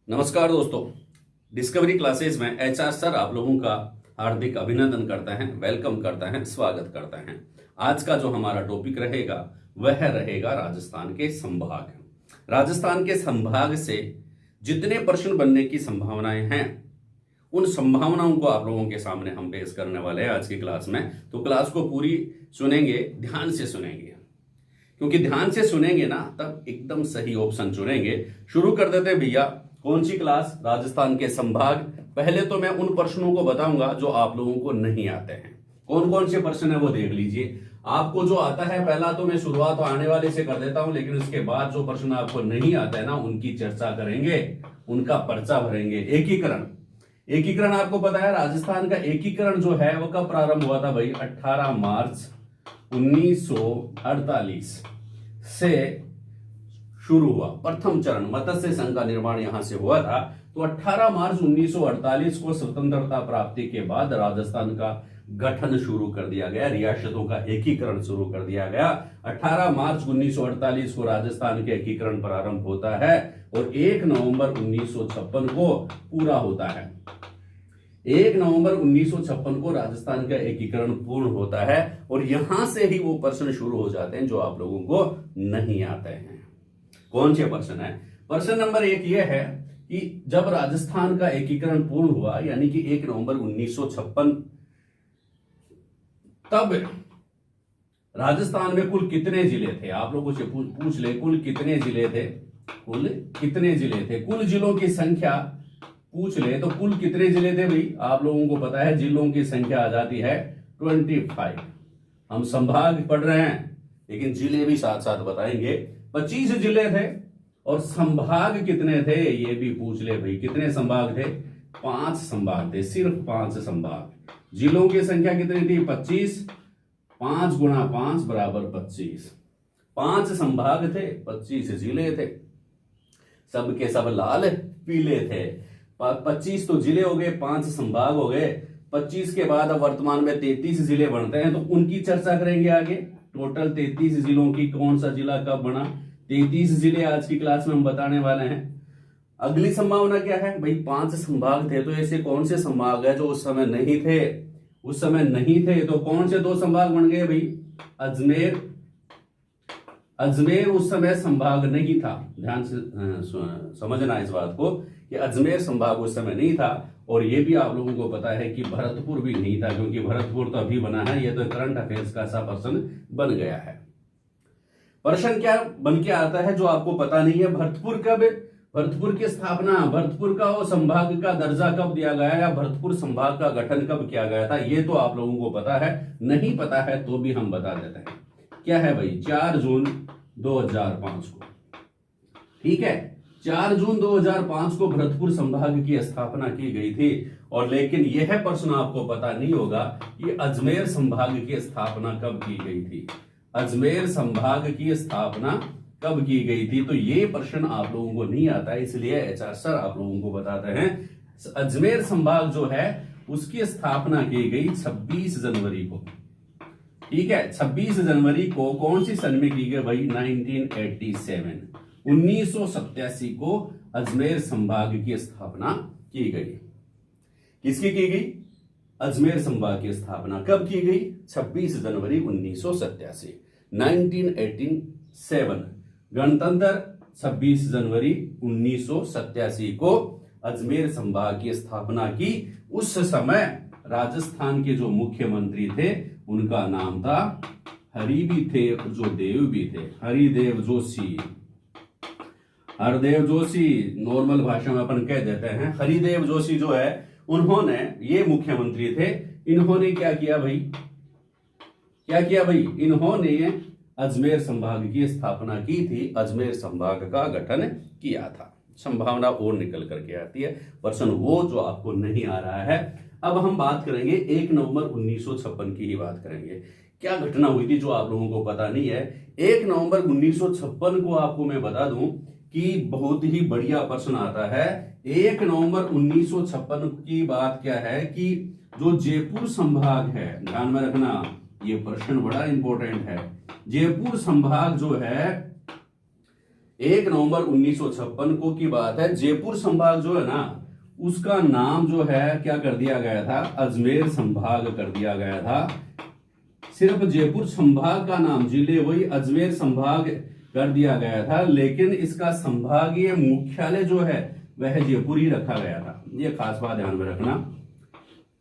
नमस्कार दोस्तों, discovery classes में एचआर सर आप लोगों का हार्दिक अभिनंदन करता है, वेलकम करता है, स्वागत करता है। आज का जो हमारा टॉपिक रहेगा वह रहेगा राजस्थान के संभाग। राजस्थान के संभाग से जितने प्रश्न बनने की संभावनाएं हैं उन संभावनाओं को आप लोगों के सामने हम पेश करने वाले हैं आज की क्लास में। तो क्लास को पूरी सुनेंगे, ध्यान से सुनेंगे, क्योंकि ध्यान से सुनेंगे ना तब एकदम सही ऑप्शन चुनेंगे। शुरू कर देते हैं भैया। कौन सी क्लास? राजस्थान के संभाग। पहले तो मैं उन प्रश्नों को बताऊंगा जो आप लोगों को नहीं आते हैं। कौन कौन से प्रश्न है वो देख लीजिए। आपको जो आता है पहला तो मैं शुरुआत आने वाले से कर देता हूं, लेकिन उसके बाद जो प्रश्न आपको नहीं आते हैं ना उनकी चर्चा करेंगे, उनका पर्चा भरेंगे। एकीकरण। एकीकरण आपको पता है राजस्थान का एकीकरण जो है वो कब प्रारंभ हुआ था भाई? 18 मार्च 1948 से शुरू हुआ। प्रथम चरण मत्स्य संघ का निर्माण यहां से हुआ था। तो 18 मार्च 1948 को स्वतंत्रता प्राप्ति के बाद राजस्थान का गठन शुरू कर दिया गया, रियासतों का एकीकरण शुरू कर दिया गया। 18 मार्च 1948 को राजस्थान के एकीकरण प्रारंभ होता है और 1 नवंबर 1956 को पूरा होता है। 1 नवंबर 1956 को राजस्थान का एकीकरण पूर्ण होता है और यहां से ही वो प्रश्न शुरू हो जाते हैं जो आप लोगों को नहीं आते हैं। कौन से प्रश्न है? प्रश्न नंबर 1 यह है कि जब राजस्थान का एकीकरण पूर्ण हुआ यानी कि 1 नवंबर 1956, तब राजस्थान में कुल कितने जिले थे? आप लोगों से पूछ ले, कुल कितने जिले थे? कुल कितने जिले थे? कुल जिलों की संख्या पूछ ले तो कुल कितने जिले थे भाई? आप लोगों को पता है जिलों की संख्या आ जाती है 25। हम संभाग पढ़ रहे हैं लेकिन जिले भी साथ साथ बताएंगे। 25 जिले थे और संभाग कितने थे ये भी पूछ ले भाई। कितने संभाग थे? 5 संभाग थे, सिर्फ 5 संभाग। जिलों की संख्या कितनी थी? 25। 5 गुणा 5 बराबर 25। 5 संभाग थे, 25 जिले थे। सब के सब लाल पीले थे। 25 तो जिले हो गए, 5 संभाग हो गए। 25 के बाद अब वर्तमान में 33 जिले बनते हैं, तो उनकी चर्चा करेंगे आगे। टोटल 33 जिलों की कौन सा जिला कब बना? 33 जिले आज की क्लास में हम बताने वाले हैं। अगली संभावना क्या है भाई? 5 संभाग थे, तो ऐसे कौन से संभाग है जो उस समय नहीं थे? उस समय नहीं थे तो कौन से 2 संभाग बन गए भाई? अजमेर। अजमेर उस समय संभाग नहीं था। ध्यान से समझना इस बात को कि अजमेर संभाग उस समय नहीं था। और ये भी आप लोगों को पता है कि भरतपुर भी नहीं था, क्योंकि भरतपुर तो अभी बना है। ये तो करंट अफेयर्स का सा प्रश्न बन गया है। प्रश्न क्या बन के आता है जो आपको पता नहीं है? भरतपुर कब? भरतपुर की स्थापना, भरतपुर का वो संभाग का दर्जा कब दिया गया या भरतपुर संभाग का गठन कब किया गया था? ये तो आप लोगों को पता है। नहीं पता है तो भी हम बता देते हैं। क्या है भाई? 4 जून 2005 को। ठीक है, 4 जून 2005 को भरतपुर संभाग की स्थापना की गई थी। और लेकिन यह प्रश्न आपको पता नहीं होगा कि अजमेर संभाग की स्थापना कब की गई थी। अजमेर संभाग की स्थापना कब की गई थी? तो ये प्रश्न आप लोगों को नहीं आता है, इसलिए एचआर सर आप लोगों को बताते हैं। अजमेर संभाग जो है उसकी स्थापना की गई 26 जनवरी को। ठीक है, 26 जनवरी को कौन सी सन में की गई भाई? 1987। 1987 को अजमेर संभाग की स्थापना की गई। किसकी की गई? अजमेर संभाग की स्थापना कब की गई? 26 जनवरी 1987। 1987 गणतंत्र 26 जनवरी 1987 को अजमेर संभाग की स्थापना की। उस समय राजस्थान के जो मुख्यमंत्री थे उनका नाम था, हरि भी थे जो देव भी थे, हरिदेव जोशी। हरदेव जोशी नॉर्मल भाषा में अपन कह देते हैं। हरिदेव जोशी जो है उन्होंने, ये मुख्यमंत्री थे, इन्होंने क्या किया भाई? क्या किया भाई? इन्होंने अजमेर संभाग की स्थापना की थी, अजमेर संभाग का गठन किया था। संभावना और निकल करके आती है। प्रश्न वो जो आपको नहीं आ रहा है। अब हम बात करेंगे 1 नवंबर 1956 की ही बात करेंगे। क्या घटना हुई थी जो आप लोगों को पता नहीं है? 1 नवंबर 1956 को आपको मैं बता दूं कि बहुत ही बढ़िया प्रश्न आता है। 1 नवंबर 1956 की बात क्या है कि जो जयपुर संभाग है, ध्यान में रखना ये प्रश्न बड़ा इंपॉर्टेंट है। जयपुर संभाग जो है 1 नवंबर 1956 को की बात है, जयपुर संभाग जो है ना उसका नाम जो है क्या कर दिया गया था, अजमेर संभाग कर दिया गया था। सिर्फ जयपुर संभाग का नाम, जिले वही अजमेर संभाग कर दिया गया था, लेकिन इसका संभागीय मुख्यालय जो है वह जयपुर ही रखा गया था। ये खास बात ध्यान में रखना,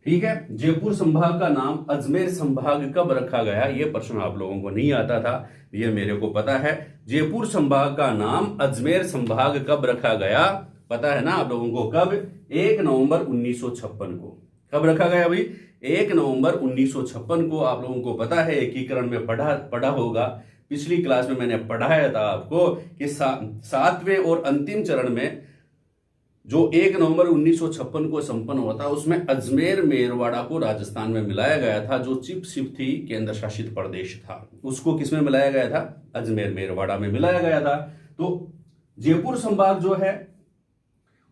ठीक है। जयपुर संभाग का नाम अजमेर संभाग कब रखा गया, ये प्रश्न आप लोगों को नहीं आता था, ये मेरे को पता है। जयपुर संभाग का नाम अजमेर संभाग कब रखा गया पता है ना आप लोगों को, कब, 1 नवंबर 1956 को। कब रखा गया भाई, 1 नवंबर 1956 को। आप लोगों को पता है, एकीकरण में पढ़ा होगा, पिछली क्लास में मैंने पढ़ाया था आपको कि 7वें और अंतिम चरण में जो 1 नवंबर 1956 को संपन्न हुआ था उसमें अजमेर मेरवाड़ा को राजस्थान में मिलाया गया था। जो चिप सिप थी, केंद्र शासित प्रदेश था, उसको किसमें मिलाया गया था, अजमेर मेरवाड़ा में मिलाया गया था। तो जयपुर संभाग जो है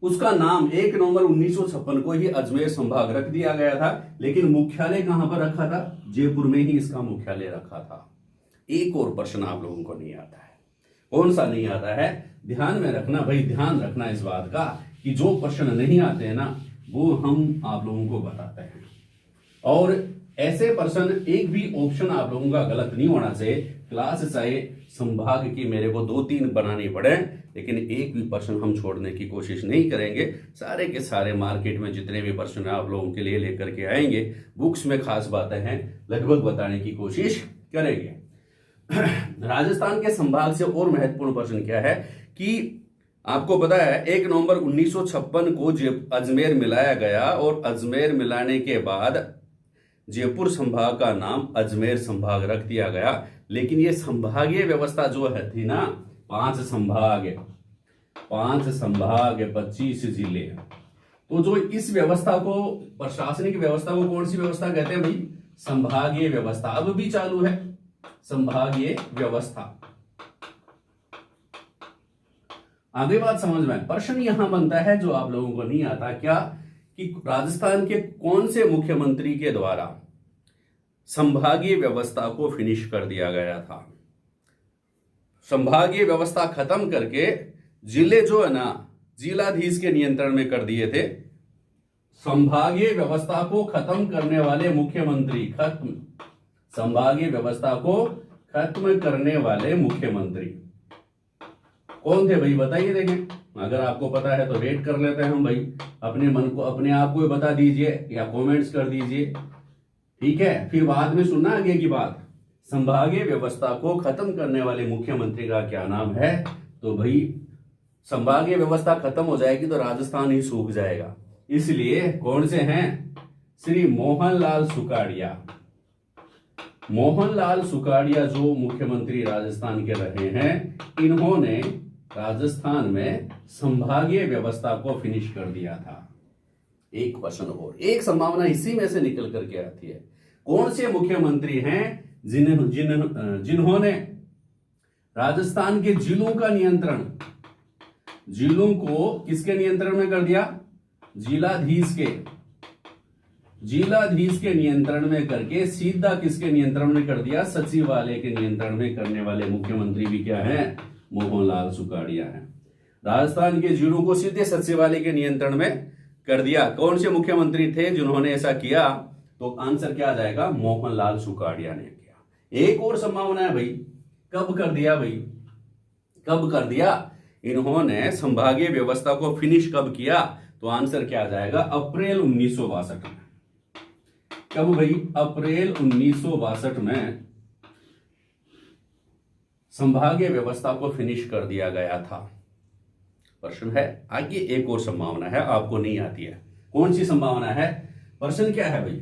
उसका नाम 1 नवंबर 1956 को ही अजमेर संभाग रख दिया गया था, लेकिन मुख्यालय कहां पर रखा था, जयपुर में ही इसका मुख्यालय रखा था। एक और प्रश्न आप लोगों को नहीं आता है, कौन सा नहीं आता है, ध्यान में रखना भाई, ध्यान रखना इस बात का कि जो प्रश्न नहीं आते हैं ना वो हम आप लोगों को बताते हैं। और ऐसे प्रश्न, एक भी ऑप्शन आप लोगों का गलत नहीं होना चाहिए। क्लास चाहे संभाग की मेरे को 2-3 बनानी पड़े, लेकिन एक भी प्रश्न हम छोड़ने की कोशिश नहीं करेंगे। सारे के सारे मार्केट में जितने भी प्रश्न आप लोगों के लिए लेकर के आएंगे, बुक्स में खास बातें हैं लगभग बताने की कोशिश करेंगे। राजस्थान के संभाग से और महत्वपूर्ण प्रश्न क्या है कि आपको पता है 1 नवंबर 1956 को अजमेर मिलाया गया और अजमेर मिलाने के बाद जयपुर संभाग का नाम अजमेर संभाग रख दिया गया। लेकिन ये संभागीय व्यवस्था जो है थी ना, 5 संभाग 25 जिले, तो जो इस व्यवस्था को, प्रशासनिक व्यवस्था को कौन सी व्यवस्था कहते हैं भाई, संभागीय व्यवस्था। अब भी चालू है संभागीय व्यवस्था। आगे बात समझ में, प्रश्न यहां बनता है जो आप लोगों को नहीं आता, क्या कि राजस्थान के कौन से मुख्यमंत्री के द्वारा संभागीय व्यवस्था को फिनिश कर दिया गया था। संभागीय व्यवस्था खत्म करके जिले जो है ना जिलाधीश के नियंत्रण में कर दिए थे। संभागीय व्यवस्था को खत्म करने वाले मुख्यमंत्री, संभागीय व्यवस्था को खत्म करने वाले मुख्यमंत्री कौन थे भाई, बताइए। देखें, अगर आपको पता है तो रेट कर लेते हैं हम भाई, अपने मन को, अपने आप को बता दीजिए या कमेंट्स कर दीजिए, ठीक है। फिर बाद में सुनना आगे की बात। संभागीय व्यवस्था को खत्म करने वाले मुख्यमंत्री का क्या नाम है, तो भाई संभागीय व्यवस्था खत्म हो जाएगी तो राजस्थान ही सूख जाएगा, इसलिए कौन से हैं, श्री मोहनलाल सुखाड़िया। मोहनलाल सुखाड़िया जो मुख्यमंत्री राजस्थान के रहे हैं, इन्होंने राजस्थान में संभागीय व्यवस्था को फिनिश कर दिया था। एक प्रश्न और, एक संभावना इसी में से निकल करके आती है, कौन से मुख्यमंत्री हैं जिन्होंने राजस्थान के जिलों का नियंत्रण, जिलों को किसके नियंत्रण में कर दिया, जिलाधीश के नियंत्रण में करके सीधा किसके नियंत्रण में कर दिया, सचिवालय के नियंत्रण में करने वाले मुख्यमंत्री भी क्या है, मोहनलाल सुखाड़िया है। राजस्थान के जिलों को सीधे सचिवालय के नियंत्रण में कर दिया। कौन से मुख्यमंत्री थे जिन्होंने ऐसा किया, तो आंसर क्या आ जाएगा, मोहनलाल सुखाड़िया ने किया। एक और संभावना है भाई, कब कर दिया भाई, कब कर दिया इन्होंने संभागीय व्यवस्था को फिनिश कब किया, तो आंसर क्या आ जाएगा, अप्रैल 1962 में। कब भाई, अप्रैल 1962 में संभागीय व्यवस्था को फिनिश कर दिया गया था। प्रश्न है आगे, एक और संभावना है आपको नहीं आती है, कौन सी संभावना है, प्रश्न क्या है भाई,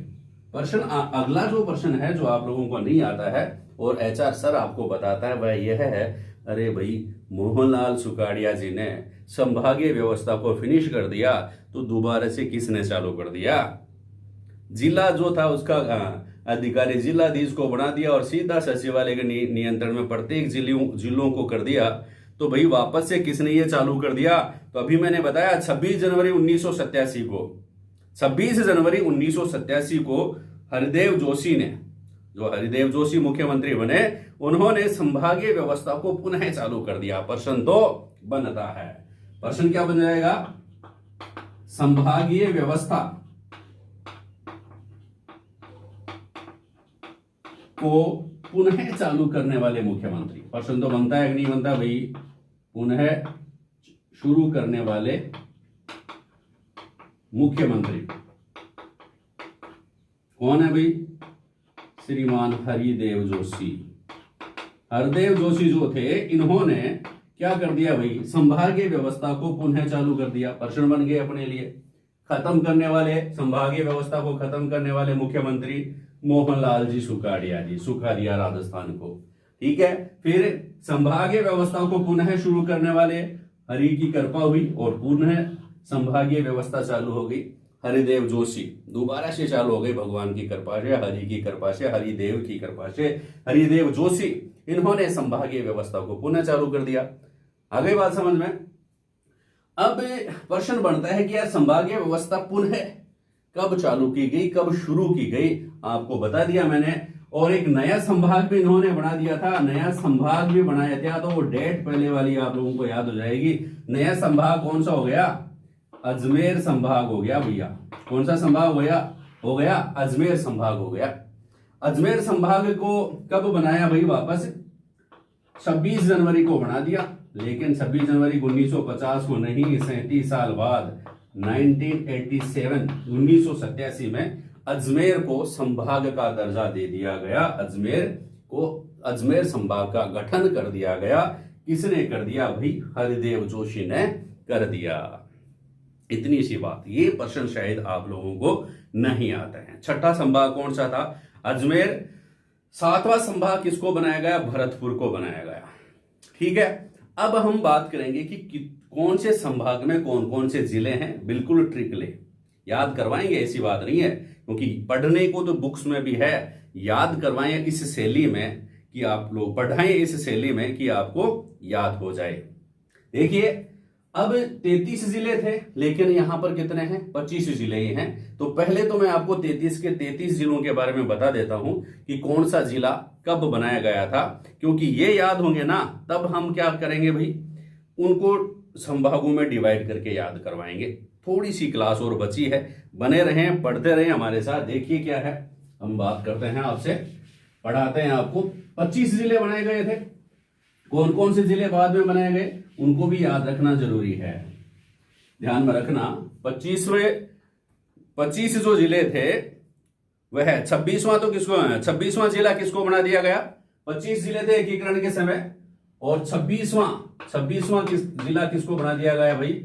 प्रश्न अगला जो प्रश्न है जो आप लोगों को नहीं आता है और एचआर सर आपको बताता है वह यह है, अरे भाई मोहनलाल सुखाड़िया जी ने संभागीय व्यवस्था को फिनिश कर दिया तो दोबारा से किसने चालू कर दिया, जिला जो था उसका अधिकारी जिलाधीश को बना दिया और सीधा सचिवालय के नियंत्रण में प्रत्येक जिलों को कर दिया। तो भाई वापस से किसने ये चालू कर दिया, तो अभी मैंने बताया 26 जनवरी 1987 को हरिदेव जोशी ने जो हरिदेव जोशी मुख्यमंत्री बने, उन्होंने संभागीय व्यवस्था को पुनः चालू कर दिया। प्रश्न तो बनता है, प्रश्न क्या बन जाएगा? संभागीय व्यवस्था को पुनः चालू करने वाले मुख्यमंत्री। प्रश्न तो बनता है कि नहीं बनता भाई? पुनः शुरू करने वाले मुख्यमंत्री कौन है भाई? श्रीमान हरिदेव जोशी। हरिदेव जोशी जो थे, इन्होंने क्या कर दिया भाई? संभागीय व्यवस्था को पुनः चालू कर दिया। प्रश्न बन गए अपने लिए। खत्म करने वाले, संभागीय व्यवस्था को खत्म करने वाले मुख्यमंत्री मोहनलाल जी सुखाड़िया जी, सुखा दिया राजस्थान को। ठीक है, फिर संभागीय व्यवस्था को पुनः शुरू करने वाले हरि की कृपा हुई और पुनः संभागीय व्यवस्था चालू हो गई। हरिदेव जोशी दोबारा से चालू हो गई, भगवान की कृपा से, हरि की कृपा से, हरिदेव की कृपा से। हरिदेव जोशी, इन्होंने संभागीय व्यवस्था को पुनः चालू कर दिया। आ गई बात समझ में? अब प्रश्न बनता है कि यार संभागीय व्यवस्था पुनः कब चालू की गई, कब शुरू की गई? आपको बता दिया मैंने। और एक नया संभाग भी इन्होंने बना दिया था, नया संभाग भी बनाया था। तो वो डेट पहले वाली आप लोगों को याद हो जाएगी। नया संभाग कौन सा हो गया? अजमेर संभाग हो गया भैया। कौन सा संभाग हो गया? अजमेर संभाग हो गया। अजमेर संभाग को कब बनाया भाई? वापस 26 जनवरी को बना दिया। लेकिन 26 जनवरी 1950 को नहीं, 37 साल बाद 1987 में अजमेर को संभाग का दर्जा दे दिया गया। अजमेर संभाग का गठन कर दिया गया। किसने कर दिया भाई? हरिदेव जोशी ने कर दिया। इतनी सी बात। ये प्रश्न शायद आप लोगों को नहीं आता है। छठा संभाग कौन सा था? अजमेर। सातवां संभाग किसको बनाया गया? भरतपुर को बनाया गया। ठीक है, अब हम बात करेंगे कि कौन से संभाग में कौन कौन से जिले हैं। बिल्कुल ट्रिकले याद करवाएंगे, ऐसी बात नहीं है, क्योंकि पढ़ने को तो बुक्स में भी है। याद करवाएं इस शैली में कि आप लोग पढ़ाएं, इस शैली में कि आपको याद हो जाए। देखिए, अब 33 जिले थे, लेकिन यहां पर कितने हैं? 25 जिले ही हैं। तो पहले तो मैं आपको 33 के 33 जिलों के बारे में बता देता हूं कि कौन सा जिला कब बनाया गया था, क्योंकि ये याद होंगे ना, तब हम क्या करेंगे भाई? उनको संभागों में डिवाइड करके याद करवाएंगे। थोड़ी सी क्लास और बची है, बने रहें, पढ़ते रहें हमारे साथ। देखिए क्या है, हम बात करते हैं आपसे, पढ़ाते हैं आपको। 25 जिले बनाए गए थे। कौन कौन से जिले बाद में बनाए गए, उनको भी याद रखना जरूरी है। ध्यान में रखना, 25 जो जिले थे वह 26वां तो किसको, 26वां जिला किसको बना दिया गया? 25 जिले थे एकीकरण के समय, और 26वां जिला किसको बना दिया गया भाई?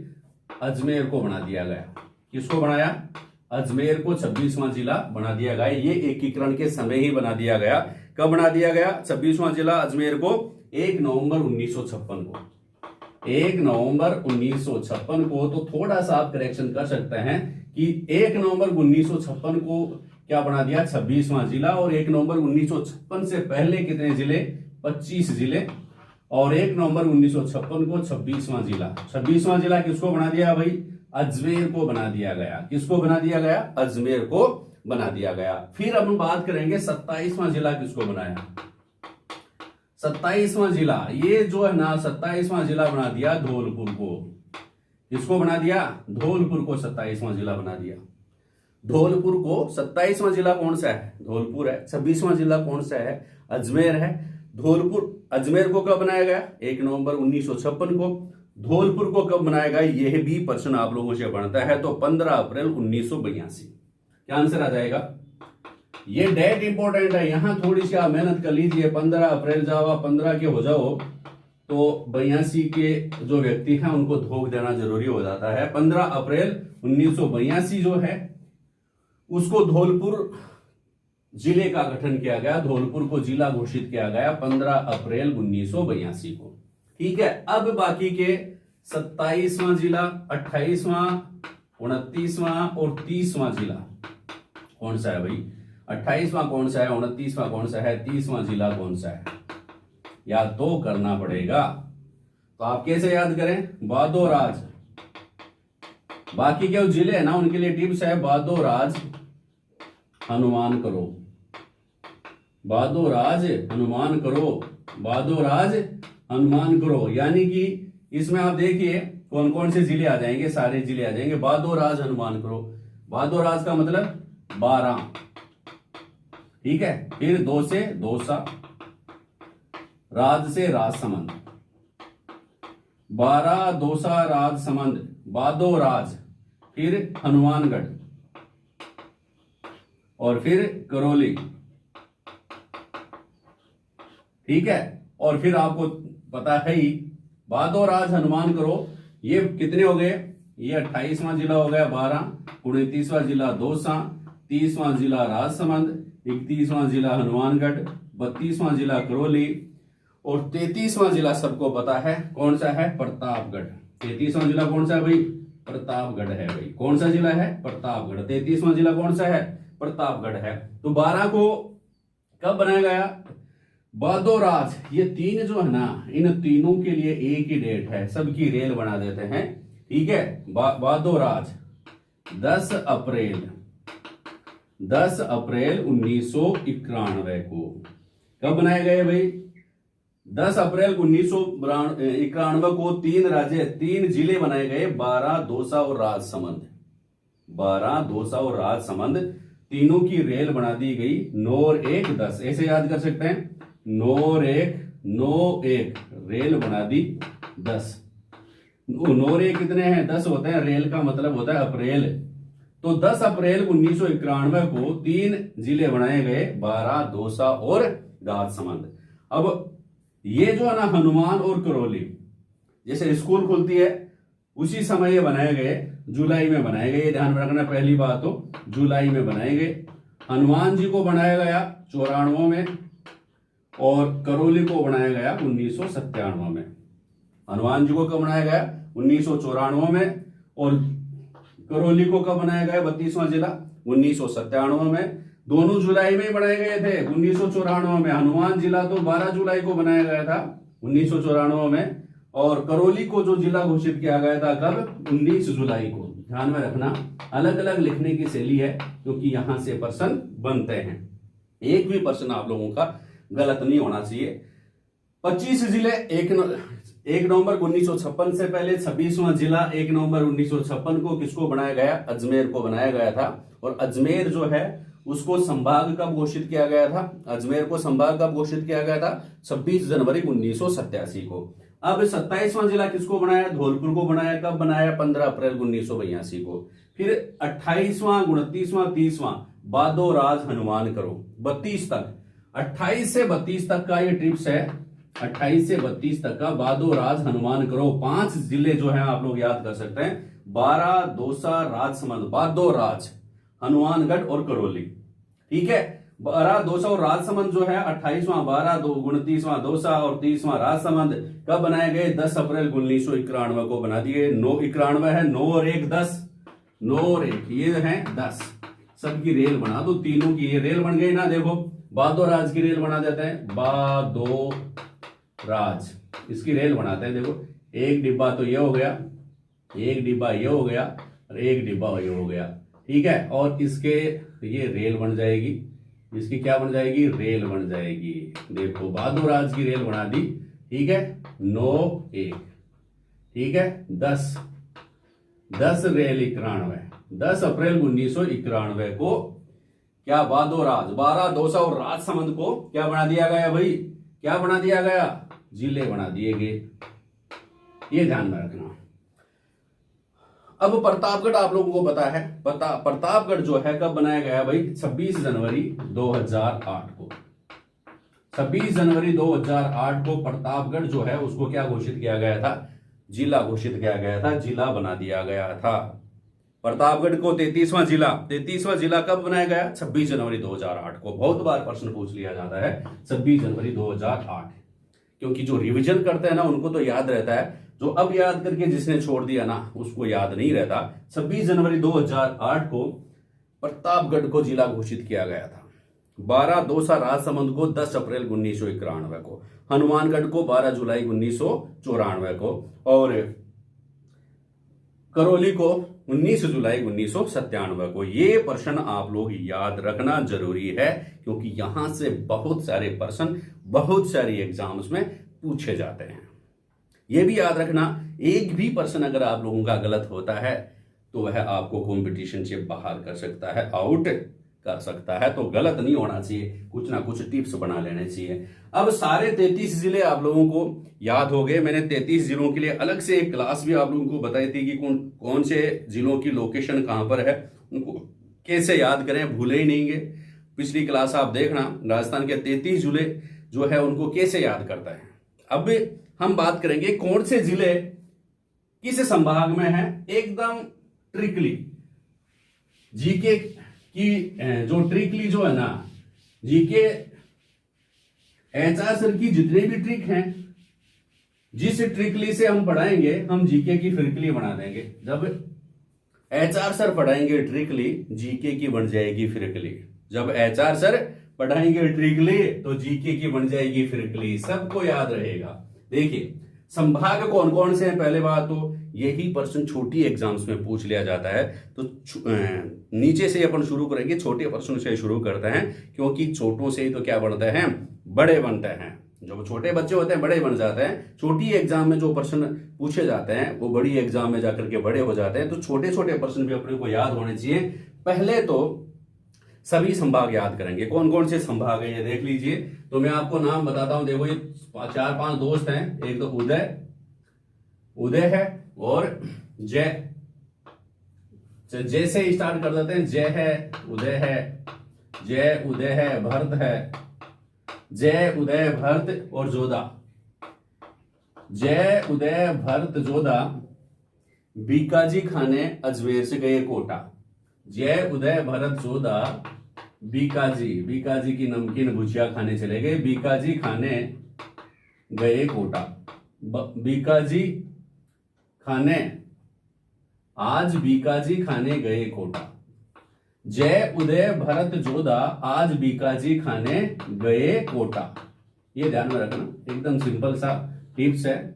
अजमेर को बना दिया गया। किसको बनाया? अजमेर को 26वां जिला बना दिया गया। ये एकीकरण के समय ही बना दिया गया। कब बना दिया गया 26वां जिला अजमेर को? 1 नवंबर 1956 को। 1 नवंबर 1956 को। तो थोड़ा सा आप करेक्शन कर सकते हैं कि 1 नवंबर 1956 को क्या बना दिया? 26वां जिला। और 1 नवंबर 1956 से पहले कितने जिले? 25 जिले। और 1 नवंबर 1956 को 26वां जिला। 26वां जिला किसको बना दिया भाई? अजमेर को बना दिया गया। किसको बना दिया गया? अजमेर को बना दिया गया। फिर अब हम बात करेंगे 27वां जिला किसको बनाया? 27वां जिला, ये जो है ना 27वां जिला बना दिया धौलपुर को। किसको बना दिया? धौलपुर को 27वां जिला बना दिया। धौलपुर को 27वां जिला कौन सा है? धौलपुर है। 26वां जिला कौन सा है? अजमेर है। धौलपुर अजमेर को कब बनाया गया? 1 नवंबर 1956 को। धौलपुर को कब बनाया गया? यह भी प्रश्न आप लोगों से बनता है। तो 15 अप्रैल 1982। क्या आंसर आ जाएगा? ये डेट इंपॉर्टेंट है, यहां थोड़ी सी आप मेहनत कर लीजिए। 15 अप्रैल जाओ, 15 के हो जाओ तो 82 के जो व्यक्ति हैं उनको धोख देना जरूरी हो जाता है। 15 अप्रैल 1982 जो है उसको धौलपुर जिले का गठन किया गया। धौलपुर को जिला घोषित किया गया 15 अप्रैल 1982 को। ठीक है, अब बाकी के 27वां जिला, 28वां, 29वां और 30वां जिला कौन सा है भाई? 28वां कौन सा है? 29वां कौन सा है? 30वां जिला कौन सा है? याद तो करना पड़ेगा। तो आप कैसे याद करें? बादोराज। बाकी के जिले है ना उनके लिए टिप्स है, बादोराज अनुमान करो। बादोराज अनुमान करो, बादोराज अनुमान करो। यानी कि इसमें आप देखिए कौन कौन से जिले आ जाएंगे, सारे जिले आ जाएंगे। बादोराज अनुमान करो, बादोराज का मतलब 12, ठीक है। फिर 2 से दोसा, राज से राजसमंद, 12 दोसा राजसमंद, बादोराज, फिर हनुमानगढ़ और फिर करौली, ठीक है। और फिर आपको पता है ही बादोराज हनुमान करो, ये कितने हो गए, ये 28वां जिला हो गया 12, 29वां जिला दौसा, 30वां जिला राजसमंद, 31वां जिला हनुमानगढ़, 32वां जिला करौली और 33वां जिला सबको पता है कौन सा है, प्रतापगढ़। 33वां जिला कौन सा है भाई, प्रतापगढ़ है भाई। कौन सा जिला है, प्रतापगढ़। 33वां जिला कौन सा है, प्रतापगढ़ है। तो 12 को कब बनाया गया, बादोराज। ये 3 जो है ना, इन तीनों के लिए एक ही डेट है, सबकी रेल बना देते हैं, ठीक है। बादोराज 10 अप्रैल 1991 को कब बनाए गए भाई, 10 अप्रैल 1991 को 3 जिले बनाए गए, 12 दौसा और राजसमंद। 12 दौसा और राजसमंद तीनों की रेल बना दी गई, 9 और 1 10, ऐसे याद कर सकते हैं, 9 और 1 रेल बना दी 10। 9 और 1 कितने हैं, 10 होते हैं, रेल का मतलब होता है अप्रैल। तो 10 अप्रैल 1991 को 3 जिले बनाए गए, 12 दौसा और राजसमंद। अब ये जो है ना हनुमान और करौली, जैसे स्कूल खुलती है उसी समय ये बनाए गए, जुलाई में बनाए गए, ध्यान में रखना। पहली बात तो जुलाई में बनाए गए। हनुमान जी को बनाया गया 94 में और करौली को बनाया गया 1997 में। हनुमान जी को कब बनाया गया, 1994 में, और करौली को कब बनाया गया, 32वां जिला 1997 में। दोनों जुलाई में बनाए गए थे 1994 में। हनुमान जिला तो 12 जुलाई को बनाया गया था 1994 में, और करौली को जो जिला घोषित किया गया था कब, 19 जुलाई को। ध्यान में रखना, अलग अलग लिखने की शैली है क्योंकि यहां से प्रश्न बनते हैं। एक भी प्रश्न आप लोगों का गलत नहीं होना चाहिए। 25 जिले 1 नवंबर 1956 से पहले 26वां जिला 1 नवंबर 1956 को किसको बनाया गया, अजमेर को बनाया गया था। और अजमेर जो है उसको संभाग कब घोषित किया गया था, अजमेर को संभाग कब घोषित किया गया था, 26 जनवरी 1987 को। अब 27वां जिला किसको बनाया, धौलपुर को बनाया। कब बनाया, 15 अप्रैल 1982 को। फिर 28वां 29वां 30वां बादोराज हनुमान करो, 32 तक, 28 से 32 तक का ये ट्रिप्स है। 28 से 32 तक का बादोराज हनुमान करो। 5 जिले जो हैं आप लोग याद कर सकते हैं, 12 दौसा राजसमंद, बादोराज, हनुमानगढ़ और करौली, ठीक है। 12 दौसा और राजसमंद जो है 28वां 12 29वां दौसा और 30वां राजसमंद कब बनाए गए, 10 अप्रैल 1991 को बना दिए। 91 है, 9 और 1 10, 9 और 1 ये है 10, सबकी रेल बना दो। तीनों की ये रेल बन गई ना, देखो बादोराज की रेल बना देते हैं, बादोराज इसकी रेल बनाते हैं। देखो एक डिब्बा तो ये हो गया, एक डिब्बा ये हो गया और एक डिब्बा ये हो गया, ठीक है। और इसके ये रेल बन जाएगी, इसकी क्या बन जाएगी, रेल बन जाएगी। देखो बादोराज की रेल बना दी, ठीक है। 9 1, ठीक है। 10 रेल 91, 10 अप्रैल 1991 को क्या बादोराज, 12 दौसा और राजसमंद को क्या बना दिया गया भाई, क्या बना दिया गया, जिले बना दिए गए। ये ध्यान में रखना। अब प्रतापगढ़ आप लोगों को पता है, प्रतापगढ़ जो है कब बनाया गया भाई, 26 जनवरी 2008 को। 26 जनवरी 2008 को प्रतापगढ़ जो है उसको क्या घोषित किया गया था, जिला घोषित किया गया था, जिला बना दिया गया था। प्रतापगढ़ को 33वां जिला कब बनाया गया, 26 जनवरी 2008 को। बहुत बार प्रश्न पूछ लिया जाता है 26 जनवरी 2008, क्योंकि जो रिवीजन करते हैं ना उनको तो याद रहता है, जो अब याद करके जिसने छोड़ दिया ना उसको याद नहीं रहता। 26 जनवरी 2008 को प्रतापगढ़ को जिला घोषित किया गया था। 12 दौसा राजसमंद को 10 अप्रैल 1991 को, हनुमानगढ़ को 12 जुलाई 1994 को, और करौली को 19 जुलाई 1997 को। ये प्रश्न आप लोग याद रखना जरूरी है, क्योंकि यहां से बहुत सारे प्रश्न बहुत सारी एग्जाम्स में पूछे जाते हैं। ये भी याद रखना, एक भी प्रश्न अगर आप लोगों का गलत होता है तो वह आपको कंपटीशन से बाहर कर सकता है, आउट कर सकता है। तो गलत नहीं होना चाहिए, कुछ ना कुछ टिप्स बना लेने चाहिए। अब सारे 33 जिले आप लोगों को याद हो गए। मैंने 33 जिलों के लिए अलग से एक क्लास भी आप लोगों को बताई थी कि कौन से जिलों की लोकेशन कहां पर है, उनको कैसे याद करें, भूले ही नहीं गए। पिछली क्लास आप देखना, राजस्थान के 33 जिले जो है उनको कैसे याद करता है। अब हम बात करेंगे कौन से जिले किस संभाग में है, एकदम ट्रिकली जीके की जो ट्रिकली जो है ना, जीके एचआर सर की जितने भी ट्रिक हैं, जिस ट्रिकली से हम पढ़ाएंगे हम जीके की फ्रिकली बना देंगे। जब एचआर सर पढ़ाएंगे ट्रिकली, जीके की बन जाएगी फ्रिकली। जब एचआर सर पढ़ाएंगे ट्रिकली तो जीके की बन जाएगी फ्रिकली। सबको याद रहेगा। देखिए संभाग कौन कौन से हैं, पहले बात तो यही प्रश्न छोटी एग्जाम्स में पूछ लिया जाता है। तो नीचे से अपन शुरू करेंगे, छोटे प्रश्न से शुरू करते हैं, क्योंकि छोटों से ही तो क्या बनते हैं, बड़े बनते हैं। जो छोटे बच्चे होते हैं बड़े बन जाते हैं। छोटी एग्जाम में जो प्रश्न पूछे जाते हैं वो बड़ी एग्जाम में जाकर के बड़े हो जाते हैं। तो छोटे छोटे प्रश्न भी अपने को याद होने चाहिए। पहले तो सभी संभाग याद करेंगे। कौन कौन से संभाग है ये देख लीजिए। तो मैं आपको नाम बताता हूं। देखो ये 4-5 दोस्त हैं। एक तो उदय है और जय। जय से स्टार्ट कर देते हैं। जय है, उदय है, जय उदय है, भरत है, जय उदय भरत और जोधा। जय उदय भरत जोधा बीकाजी खाने अजमेर से गए कोटा। जय उदय भरत जोधा बीकाजी की नमकीन भुजिया खाने चले गए। बीकाजी खाने गए कोटा। बीकाजी खाने, आज बीकाजी खाने गए कोटा। जय उदय भरत जोधा आज बीकाजी खाने गए कोटा। ये ध्यान में रखना, एकदम सिंपल सा टिप्स है।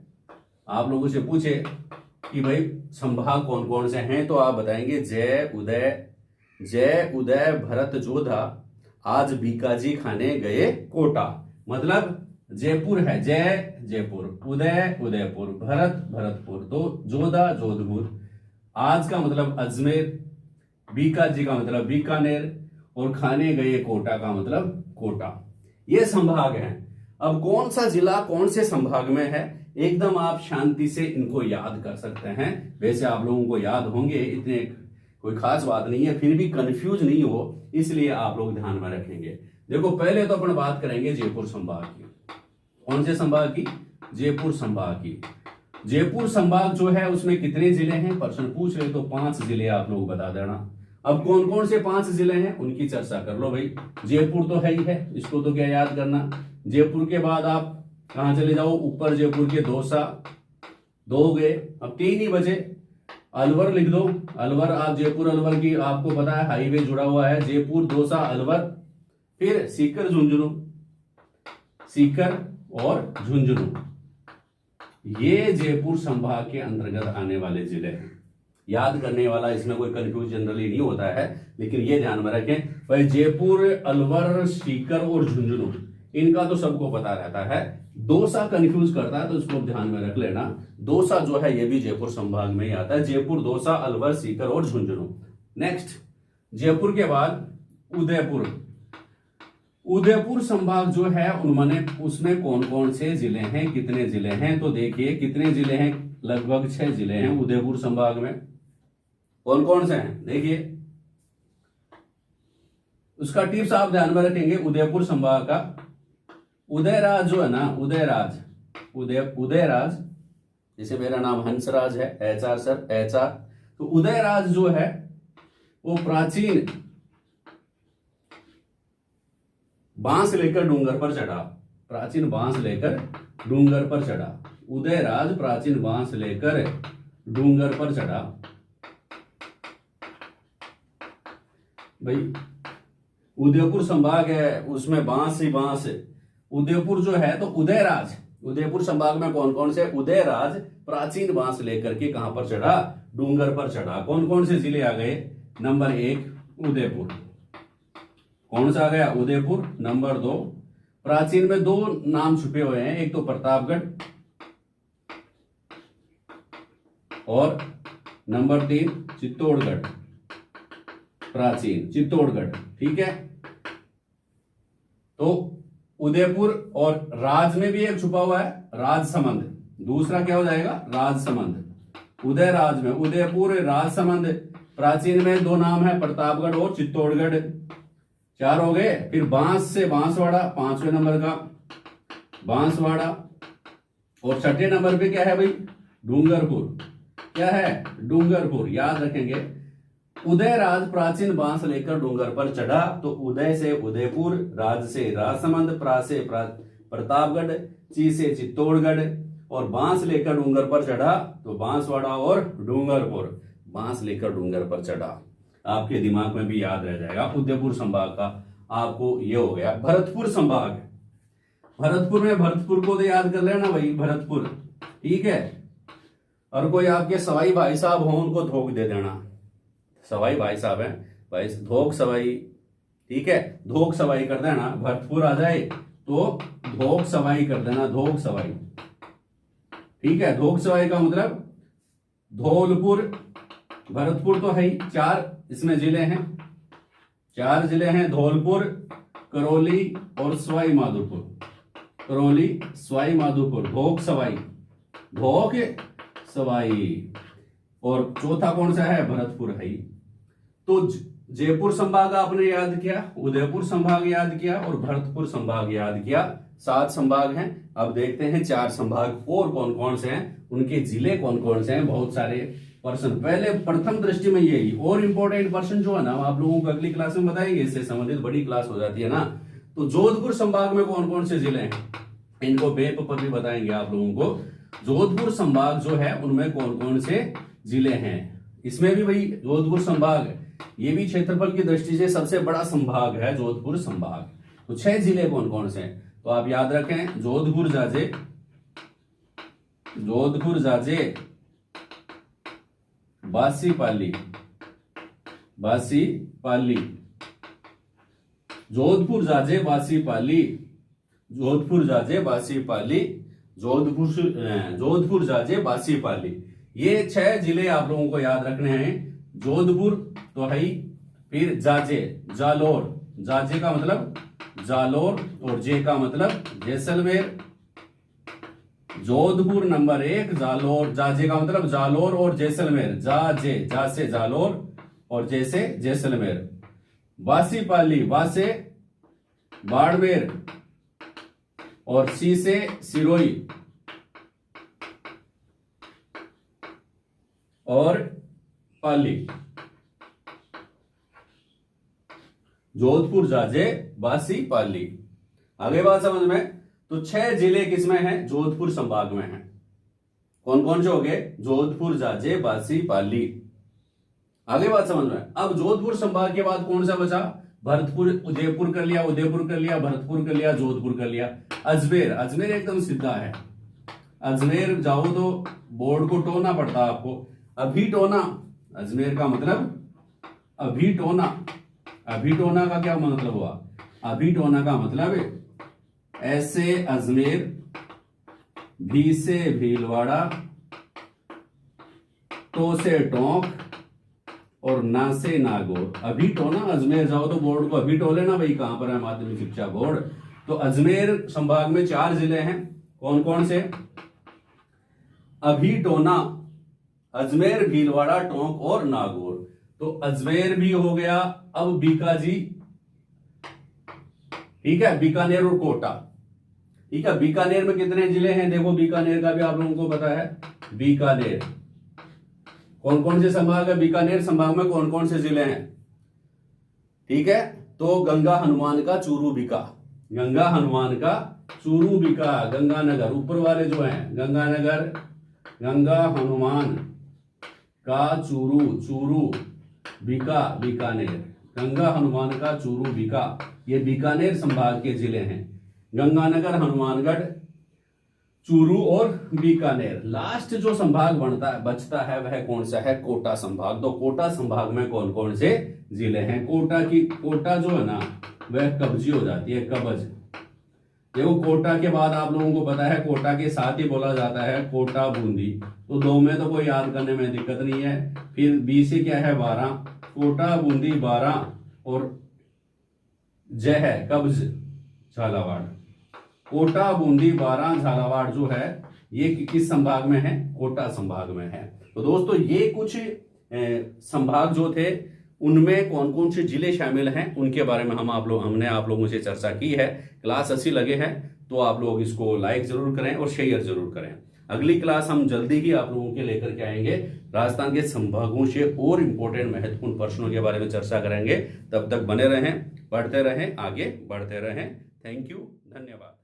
आप लोगों से पूछे कि भाई संभाग कौन कौन से हैं, तो आप बताएंगे जय उदय भरत जोधा आज बीकाजी खाने गए कोटा। मतलब जयपुर है, जय जयपुर, उदय उदयपुर, भरत भरतपुर, तो जोधा जोधपुर। आज का मतलब अजमेर, बीकाजी का मतलब बीकानेर और खाने गए कोटा का मतलब कोटा। ये संभाग हैं। अब कौन सा जिला कौन से संभाग में है, एकदम आप शांति से इनको याद कर सकते हैं। वैसे आप लोगों को याद होंगे, इतने कोई खास बात नहीं है, फिर भी कंफ्यूज नहीं हो इसलिए आप लोग ध्यान में रखेंगे। देखो पहले तो अपन बात करेंगे जयपुर संभाग की। कौन से संभाग की? जयपुर संभाग की। जयपुर संभाग जो है उसमें कितने जिले हैं, प्रश्न पूछ रहे तो 5 जिले आप लोग बता देना। अब कौन कौन से 5 जिले हैं उनकी चर्चा कर लो भाई। जयपुर तो है ही है, इसको तो क्या याद करना। जयपुर के बाद आप कहां चले जाओ, ऊपर जयपुर के दौसा, 2 हो गए। अब 3 ही बचे, अलवर लिख दो। अलवर, आप जयपुर अलवर की आपको पता है हाईवे जुड़ा हुआ है, जयपुर दौसा अलवर। फिर सीकर झुंझुनू, सीकर और झुंझुनू, ये जयपुर संभाग के अंतर्गत आने वाले जिले हैं। याद करने वाला, इसमें कोई कंफ्यूज जनरली नहीं होता है, लेकिन ये ध्यान में रखें भाई जयपुर, अलवर, सीकर और झुंझुनू इनका तो सबको पता रहता है। दौसा कंफ्यूज करता है तो इसको ध्यान में रख लेना। दौसा जो है ये भी जयपुर संभाग में ही आता है। जयपुर, दौसा, अलवर, सीकर और झुंझुनू। नेक्स्ट जयपुर के बाद उदयपुर। उदयपुर संभाग जो है उनमें उसमें कौन कौन से जिले हैं, कितने जिले हैं, तो देखिए कितने जिले हैं, लगभग 6 जिले हैं उदयपुर संभाग में। कौन कौन से हैं देखिए, उसका टिप्स आप ध्यान में रखेंगे। उदयपुर संभाग का उदयराज जो है ना, उदयराज, जैसे मेरा नाम हंसराज है, एचआर सर, एचआर, तो उदयराज जो है वो प्राचीन बांस लेकर डूंगर पर चढ़ा। प्राचीन बांस लेकर डूंगर पर चढ़ा। उदयराज प्राचीन बांस लेकर डूंगर पर चढ़ा। भाई उदयपुर संभाग है, उसमें बांस ही बांस। उदयपुर जो है तो उदयराज, उदयपुर संभाग में कौन कौन से? उदयराज प्राचीन बांस लेकर के कहां पर चढ़ा? डूंगर पर चढ़ा। कौन कौन से जिले आ गए? नंबर 1 उदयपुर। कौन सा आ गया? उदयपुर। नंबर 2, प्राचीन में 2 नाम छुपे हुए हैं, एक तो प्रतापगढ़ और नंबर 3 चित्तौड़गढ़। प्राचीन चित्तौड़गढ़, ठीक है। तो उदयपुर और राज में भी एक छुपा हुआ है, राजसमंद। दूसरा क्या हो जाएगा? राजसमंद। उदय राज में उदयपुर, राजसमंद। प्राचीन में 2 नाम है, प्रतापगढ़ और चित्तौड़गढ़। 4 हो गए। फिर बांस से बांसवाड़ा, 5वें नंबर का बांसवाड़ा। और 6ठे नंबर पे क्या है भाई? डूंगरपुर। क्या है? डूंगरपुर। याद रखेंगे, उदय राज प्राचीन बांस लेकर डूंगर पर चढ़ा, तो उदय से उदयपुर, राज से राजसमंद, प्रा से प्रतापगढ़, ची से चित्तौड़गढ़, और बांस लेकर डूंगर पर चढ़ा तो बांसवाड़ा और डूंगरपुर। बांस लेकर डूंगर पर चढ़ा, आपके दिमाग में भी याद रह जाएगा। उदयपुर संभाग का आपको ये हो गया। भरतपुर संभाग, भरतपुर में भरतपुर को तो याद कर लेना भाई, भरतपुर, ठीक है। और कोई आपके सवाई भाई साहब हो, उनको धोख दे देना। सवाई भाई साहब हैं भाई, धोख सवाई, ठीक है, धोख सवाई कर देना। भरतपुर आ जाए तो धोख सवाई कर देना, धोख सवाई, ठीक है। धोख सवाई का मतलब धौलपुर। भरतपुर तो है ही, 4 इसमें जिले हैं, 4 जिले हैं, धौलपुर, करौली और सवाई माधोपुर। करौली, सवाई माधोपुर, धोख सवाई, धोख सवाई। और चौथा कौन सा है? भरतपुर है। तो जयपुर संभाग आपने याद किया, उदयपुर संभाग याद किया और भरतपुर संभाग याद किया। 7 संभाग हैं। अब देखते हैं 4 संभाग और कौन कौन से हैं, उनके जिले कौन कौन से हैं। बहुत सारे प्रश्न पहले प्रथम दृष्टि में यही, और इंपॉर्टेंट प्रश्न जो है ना आप लोगों को अगली क्लास में बताएंगे, इससे संबंधित बड़ी क्लास हो जाती है ना। तो जोधपुर संभाग में कौन कौन से जिले हैं, इनको बेप पर भी बताएंगे आप लोगों को। जोधपुर संभाग जो है उनमें कौन कौन से जिले हैं। इसमें भी भाई जोधपुर संभाग, ये भी क्षेत्रफल की दृष्टि से सबसे बड़ा संभाग है जोधपुर संभाग। तो 6 जिले कौन कौन से हैं, तो आप याद रखें, जोधपुर जाजे, जोधपुर जाजे, बासीपाली, बासीपाली, जोधपुर जाजे बासीपाली, जोधपुर जाजे बासीपाली, जोधपुर जाजे बासीपाली। ये 6 जिले आप लोगों को याद रखने हैं। जोधपुर तो है ही, फिर जाजे, जालोर, जाजे का मतलब जालोर और जे का मतलब जैसलमेर। जोधपुर नंबर 1, जालोर, जाजे का मतलब जालोर और जैसलमेर, जाजे, जा से जालोर और जैसे जैसलमेर। बासीपाली, बा से बाड़मेर और सी से सिरोही और पाली। जोधपुर जाजे बासी पाली। आगे बात समझ में। तो 6 जिले किसमें हैं? जोधपुर संभाग में हैं। कौन कौन से हो गए? जोधपुर जाजे बासी पाली। आगे बात समझ में। अब जोधपुर संभाग के बाद कौन सा बचा? भरतपुर, उदयपुर कर लिया, उदयपुर कर लिया, भरतपुर कर लिया, जोधपुर कर लिया। अजमेर, अजमेर एकदम सीधा है। अजमेर जाओ तो बोर्ड को टोना पड़ता आपको, अभी टोना। अजमेर का मतलब अभी टोना। अभी टोना का क्या मतलब हुआ? अभी टोना का मतलब ऐसे अजमेर, भी से भीलवाड़ा, तो से टोंक और ना से नागौर। अभी टोना। अजमेर जाओ तो बोर्ड को अभी टोले ना भाई, कहां पर है माध्यमिक शिक्षा बोर्ड। तो अजमेर संभाग में 4 जिले हैं। कौन कौन से? अभी टोना, अजमेर, भीलवाड़ा, टोंक और नागौर। तो अजमेर भी हो गया। अब बीकाजी, ठीक है, बीकानेर और कोटा, ठीक है। बीकानेर में कितने जिले हैं? देखो बीकानेर का भी आप लोगों को पता है। बीकानेर कौन कौन से संभाग है? बीकानेर संभाग में कौन कौन से जिले हैं? ठीक है, तो गंगा हनुमान का चूरू बीका, गंगा हनुमान का चूरू बीका, गंगानगर, ऊपर वाले जो हैं गंगानगर, गंगा हनुमान का चूरू, चूरू बीका, बीकानेर, गंगा हनुमान का चूरू बीका, ये बीकानेर संभाग के जिले हैं। गंगानगर, हनुमानगढ़, चूरू और बीकानेर। लास्ट जो संभाग बचता है वह कौन सा है? कोटा संभाग। तो कोटा संभाग में कौन कौन से जिले हैं? कोटा जो है ना वह कब्जी हो जाती है, कब्ज। देखो कोटा के बाद आप लोगों को पता है कोटा के साथ ही बोला जाता है कोटा बूंदी, तो दो में तो कोई याद करने में दिक्कत नहीं है। फिर बी से क्या है 12, कोटा बूंदी 12 और जय है कब्ज झालावाड़। कोटा बूंदी 12 झालावाड़ जो है ये किस संभाग में है? कोटा संभाग में है। तो दोस्तों ये कुछ संभाग जो थे उनमें कौन कौन से जिले शामिल हैं उनके बारे में हमने आप लोगों से चर्चा की है। क्लास अच्छी लगे हैं तो आप लोग इसको लाइक जरूर करें और शेयर जरूर करें। अगली क्लास हम जल्दी ही आप लोगों के लेकर के आएंगे, राजस्थान के संभागों से और इंपॉर्टेंट महत्वपूर्ण प्रश्नों के बारे में चर्चा करेंगे। तब तक बने रहें, पढ़ते रहें, आगे बढ़ते रहें। थैंक यू, धन्यवाद।